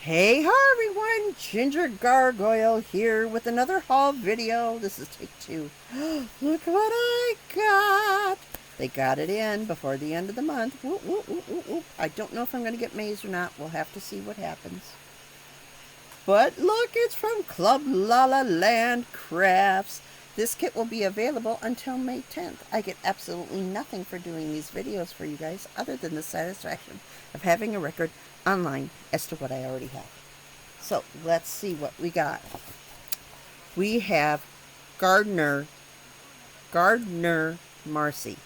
Hey ho everyone, Ginger Gargoyle here with another haul video. This is take two. Look what I got. They got it in before the end of the month. Whoop, whoop, whoop, whoop, whoop. I don't know if I'm going to get maize or not. We'll have to see what happens. But look, it's from Club La La Land Crafts. This kit will be available until May 10th. I get absolutely nothing for doing these videos for you guys other than the satisfaction of having a record online as to what I already have. So let's see what we got. We have Gardner Marci.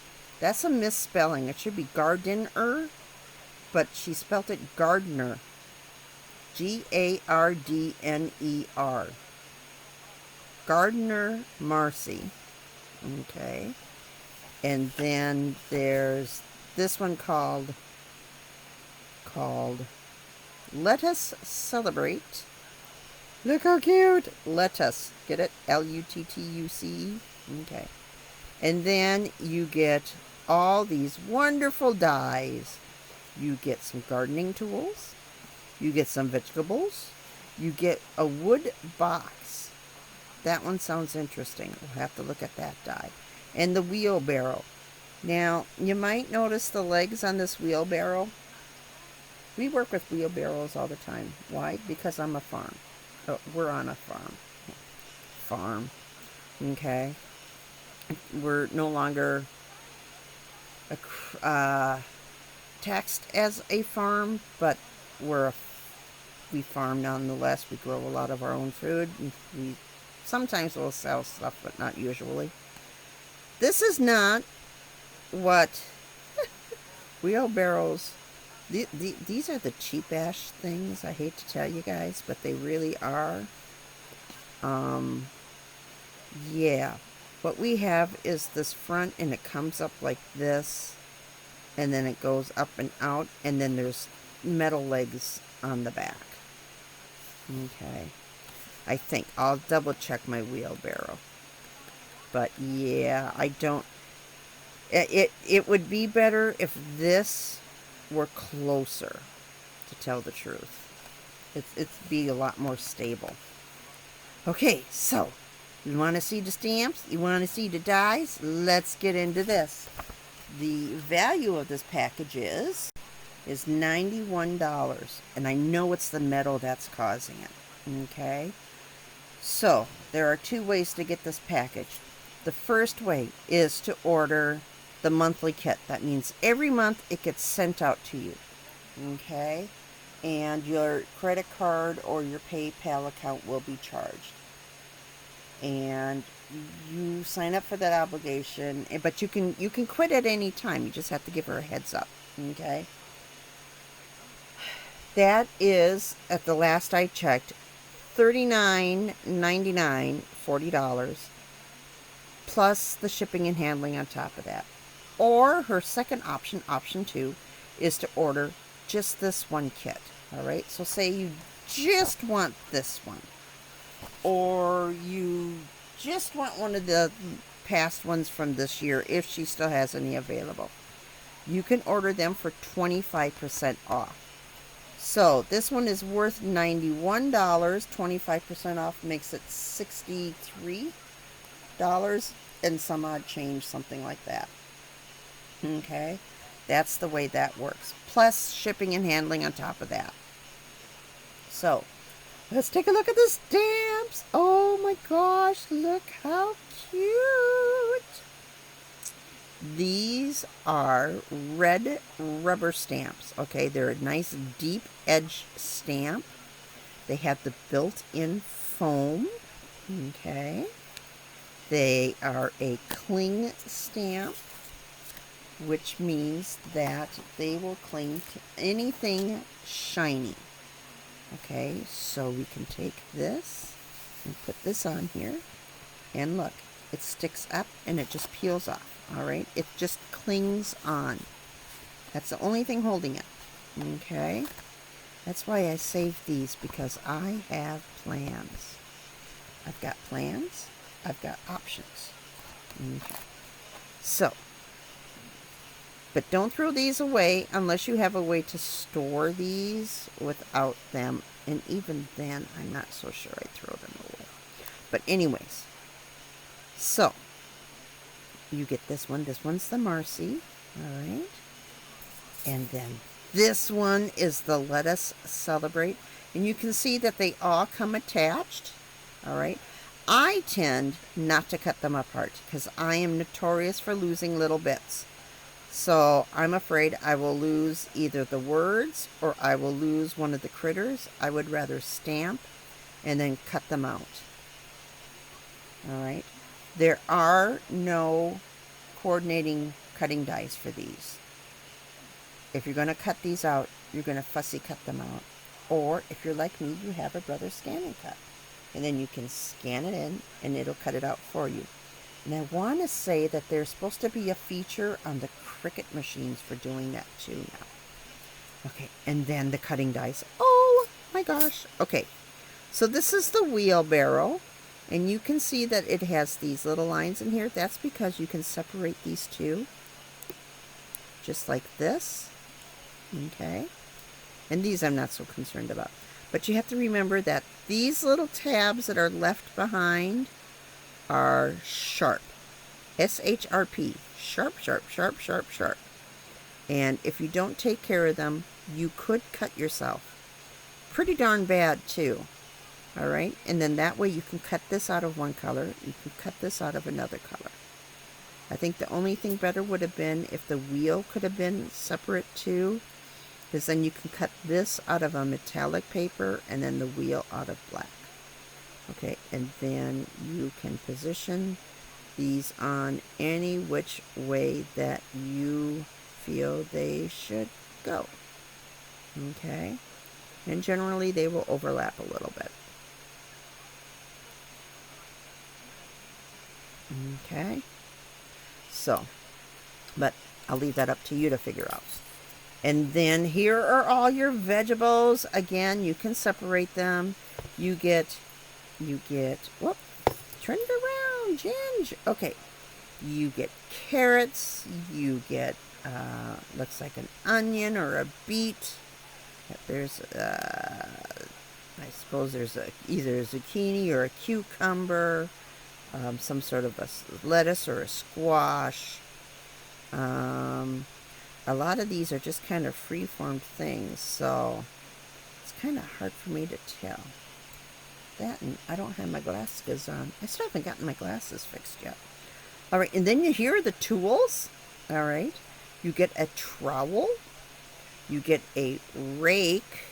That's a misspelling. It should be Gardner, but she spelt it Gardner. Gardner. Gardner Marci. Okay. And then there's this one called Let Us Celebrate. Look how cute. Lettuce. Get it? L-U-T-T-U-C-E. Okay. And then you get all these wonderful dies. You get some gardening tools. You get some vegetables. You get a wood box. That one sounds interesting. We'll have to look at that die. And the wheelbarrow. Now, you might notice the legs on this wheelbarrow. We work with wheelbarrows all the time. Why? Because I'm a farm. Oh, we're on a farm. Okay. We're no longer taxed as a farm, but we farm nonetheless. We grow a lot of our own food. We sometimes will sell stuff, but not usually. This is not what wheelbarrows. These are the cheap ash things. I hate to tell you guys, but they really are. Yeah. What we have is this front, and it comes up like this, and then it goes up and out, and then there's metal legs on the back. Okay. I think. I'll double check my wheelbarrow. But yeah, I don't. It would be better if this were closer, to tell the truth. It'd be a lot more stable. Okay, so you want to see the stamps? You want to see the dies? Let's get into this. The value of this package is $91, and I know it's the metal that's causing it. Okay, so there are two ways to get this package. The first way is to order the monthly kit. That means every month it gets sent out to you. Okay, and your credit card or your PayPal account will be charged. And you sign up for that obligation, but you can quit at any time. You just have to give her a heads up. Okay, that is, at the last I checked, $39.99, $40, plus the shipping and handling on top of that. Or her second option, option 2, is to order just this one kit. All right, so say you just want this one, or you just want one of the past ones from this year, if she still has any available. You can order them for 25% off. So this one is worth $91. 25% off makes it $63 and some odd change, something like that. Okay, that's the way that works. Plus shipping and handling on top of that. So let's take a look at the stamps. Oh my gosh, look how cute. These are red rubber stamps. Okay, they're a nice deep edge stamp. They have the built-in foam. Okay. They are a cling stamp, which means that they will cling to anything shiny. Okay, so we can take this and put this on here, and look, it sticks up and it just peels off. All right, it just clings on. That's the only thing holding it. Okay, that's why I saved these, because I have plans. I've got plans. I've got options. Okay, so But don't throw these away unless you have a way to store these without them. And even then, I'm not so sure I'd throw them away. But anyways, so you get this one. This one's the Marci. All right. And then this one is the Let Us Celebrate. And you can see that they all come attached. All right. I tend not to cut them apart because I am notorious for losing little bits. So I'm afraid I will lose either the words or I will lose one of the critters. I would rather stamp and then cut them out. All right. There are no coordinating cutting dies for these. If you're going to cut these out, you're going to fussy cut them out. Or if you're like me, you have a brother scan and cut. And then you can scan it in and it'll cut it out for you. And I want to say that there's supposed to be a feature on the Cricut machines for doing that too now. Okay, and then the cutting dies. Oh my gosh. Okay, so this is the wheelbarrow. And you can see that it has these little lines in here. That's because you can separate these two. Just like this. Okay. And these I'm not so concerned about. But you have to remember that these little tabs that are left behind are sharp. S-H-R-P. Sharp, sharp, sharp, sharp, sharp. And if you don't take care of them, you could cut yourself. Pretty darn bad, too. All right? And then that way you can cut this out of one color. You can cut this out of another color. I think the only thing better would have been if the wheel could have been separate, too. Because then you can cut this out of a metallic paper and then the wheel out of black. Okay, and then you can position these on any which way that you feel they should go. Okay, and generally they will overlap a little bit. Okay, so, but I'll leave that up to you to figure out. And then here are all your vegetables. Again, you can separate them. You get, whoop, turn it around, Ginge. Okay, you get carrots. You get, looks like an onion or a beet. There's, I suppose there's either a zucchini or a cucumber. Some sort of a lettuce or a squash. A lot of these are just kind of free-formed things, so it's kind of hard for me to tell. That, and I don't have my glasses on. I still haven't gotten my glasses fixed yet. All right, and then here are the tools. All right, you get a trowel. You get a rake.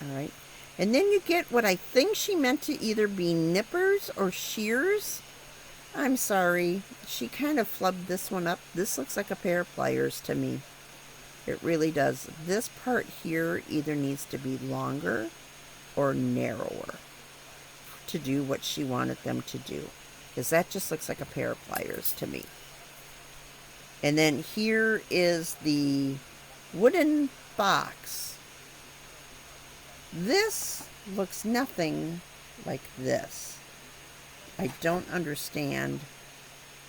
All right, and then you get what I think she meant to either be nippers or shears. I'm sorry, she kind of flubbed this one up. This looks like a pair of pliers to me. It really does. This part here either needs to be longer or narrower to do what she wanted them to do. Because that just looks like a pair of pliers to me. And then here is the wooden box. This looks nothing like this. I don't understand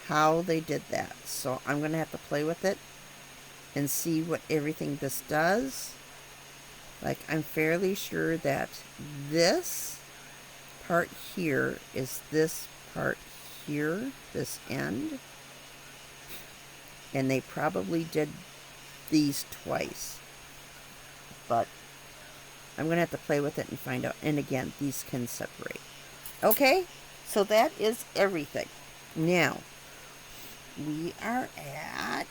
how they did that. So I'm going to have to play with it and see what everything this does. Like, I'm fairly sure that this part here is this part here, this end. And they probably did these twice. But I'm going to have to play with it and find out. And again, these can separate. Okay? So that is everything. Now, we are at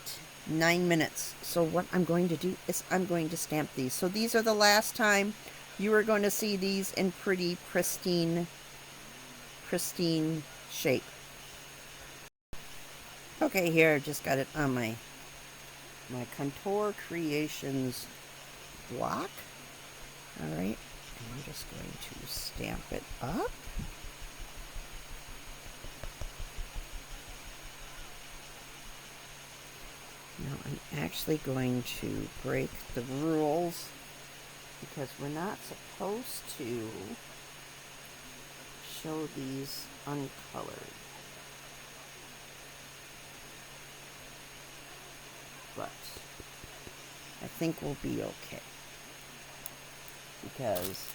9 minutes. So what I'm going to do is I'm going to stamp these. So these are the last time you are going to see these in pretty pristine shape. Okay, here I've just got it on my Contour Creations block. All right, and I'm just going to stamp it up. Now I'm actually going to break the rules because we're not supposed to show these uncolored. But think will be okay. Because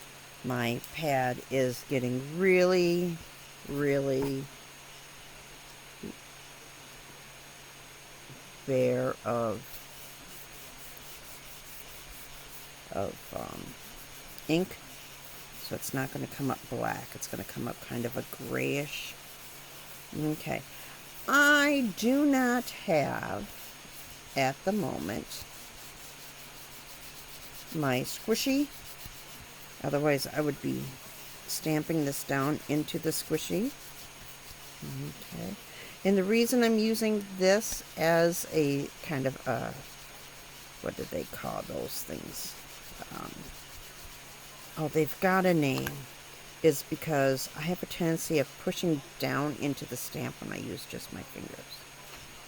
my pad is getting really, really bare of ink, so it's not going to come up black. It's going to come up kind of a grayish. Okay, I do not have at the moment my squishy, otherwise I would be stamping this down into the squishy. Okay, and the reason I'm using this as a kind of a, what did they call those things? Oh, they've got a name. Is because I have a tendency of pushing down into the stamp when I use just my fingers.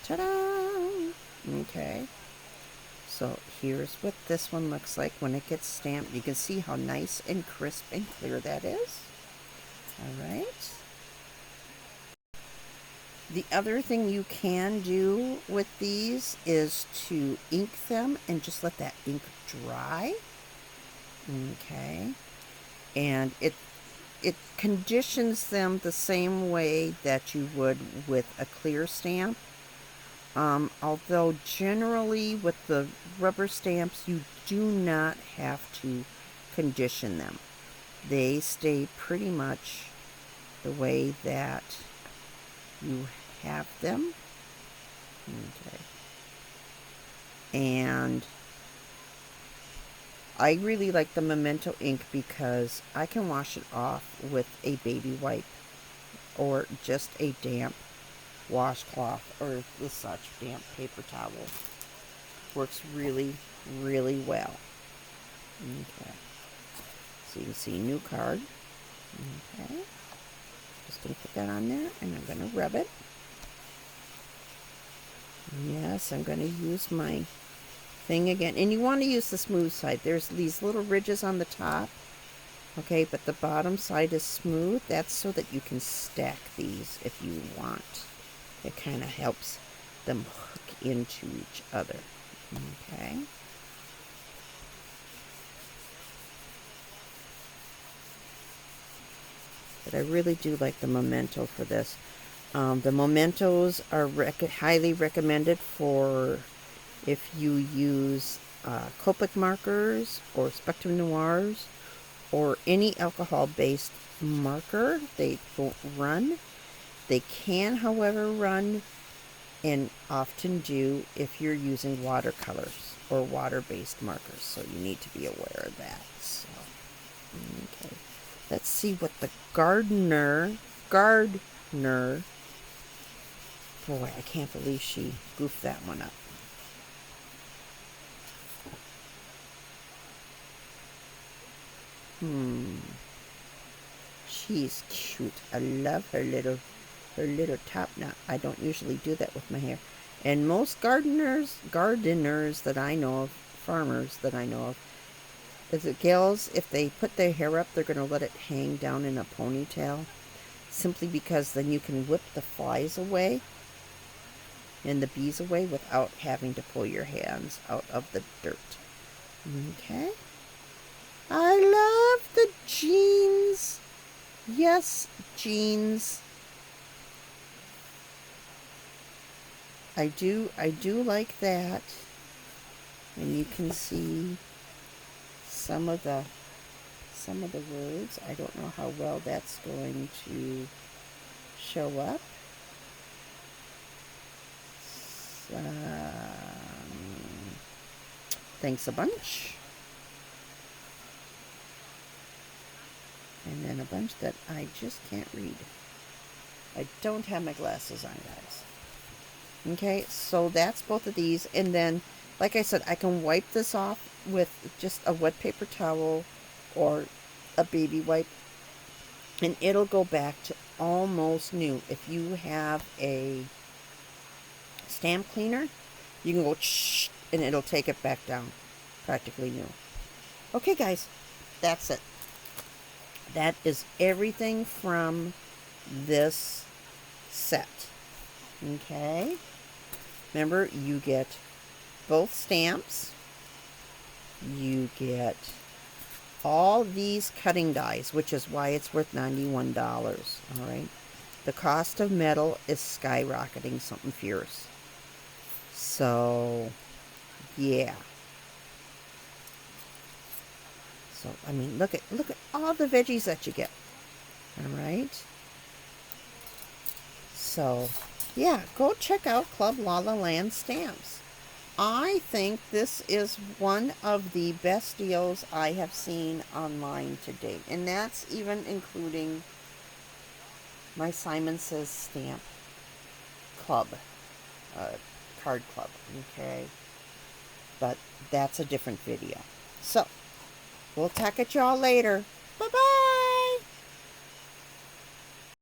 Ta-da! Okay. So here's what this one looks like when it gets stamped. You can see how nice and crisp and clear that is. All right. The other thing you can do with these is to ink them and just let that ink dry. Okay. And it conditions them the same way that you would with a clear stamp. Although generally with the rubber stamps, you do not have to condition them. They stay pretty much the way that you have them. Okay. And I really like the Memento ink because I can wash it off with a baby wipe or just a damp washcloth or the such damp paper towel. Works really, really well. Okay. So you can see new card. Okay. Just going to put that on there and I'm going to rub it. Yes, I'm going to use my thing again, and you want to use the smooth side. There's these little ridges on the top, okay, but the bottom side is smooth. That's so that you can stack these if you want. It kind of helps them hook into each other. Okay. But I really do like the Memento for this. The Mementos are highly recommended for if you use Copic markers or Spectrum Noirs or any alcohol-based marker. They won't run. They can, however, run, and often do if you're using watercolors or water-based markers. So you need to be aware of that. So, okay. Let's see what the Gardner. Boy, I can't believe she goofed that one up. She's cute. I love her little top knot. I don't usually do that with my hair. And most gardeners that I know of, farmers that I know of, is it gals, if they put their hair up, they're going to let it hang down in a ponytail. Simply because then you can whip the flies away and the bees away without having to pull your hands out of the dirt. Okay. I love the jeans. Yes, jeans. I do like that. And you can see some of the words. I don't know how well that's going to show up. Thanks a bunch. And then a bunch that I just can't read. I don't have my glasses on, guys. Okay, so that's both of these. And then, like I said, I can wipe this off with just a wet paper towel or a baby wipe. And it'll go back to almost new. If you have a stamp cleaner, you can go shh, and it'll take it back down. Practically new. Okay, guys, that's it. That is everything from this set. Okay? Remember, you get both stamps, you get all these cutting dies, which is why it's worth $91. All right. The cost of metal is skyrocketing something fierce. So, yeah. So, I mean, look at all the veggies that you get. All right. So, yeah, go check out Club La La Land stamps. I think this is one of the best deals I have seen online to date. And that's even including my Simon Says Stamp Club, uh, card club, okay? But that's a different video. So, we'll talk at y'all later. Bye-bye!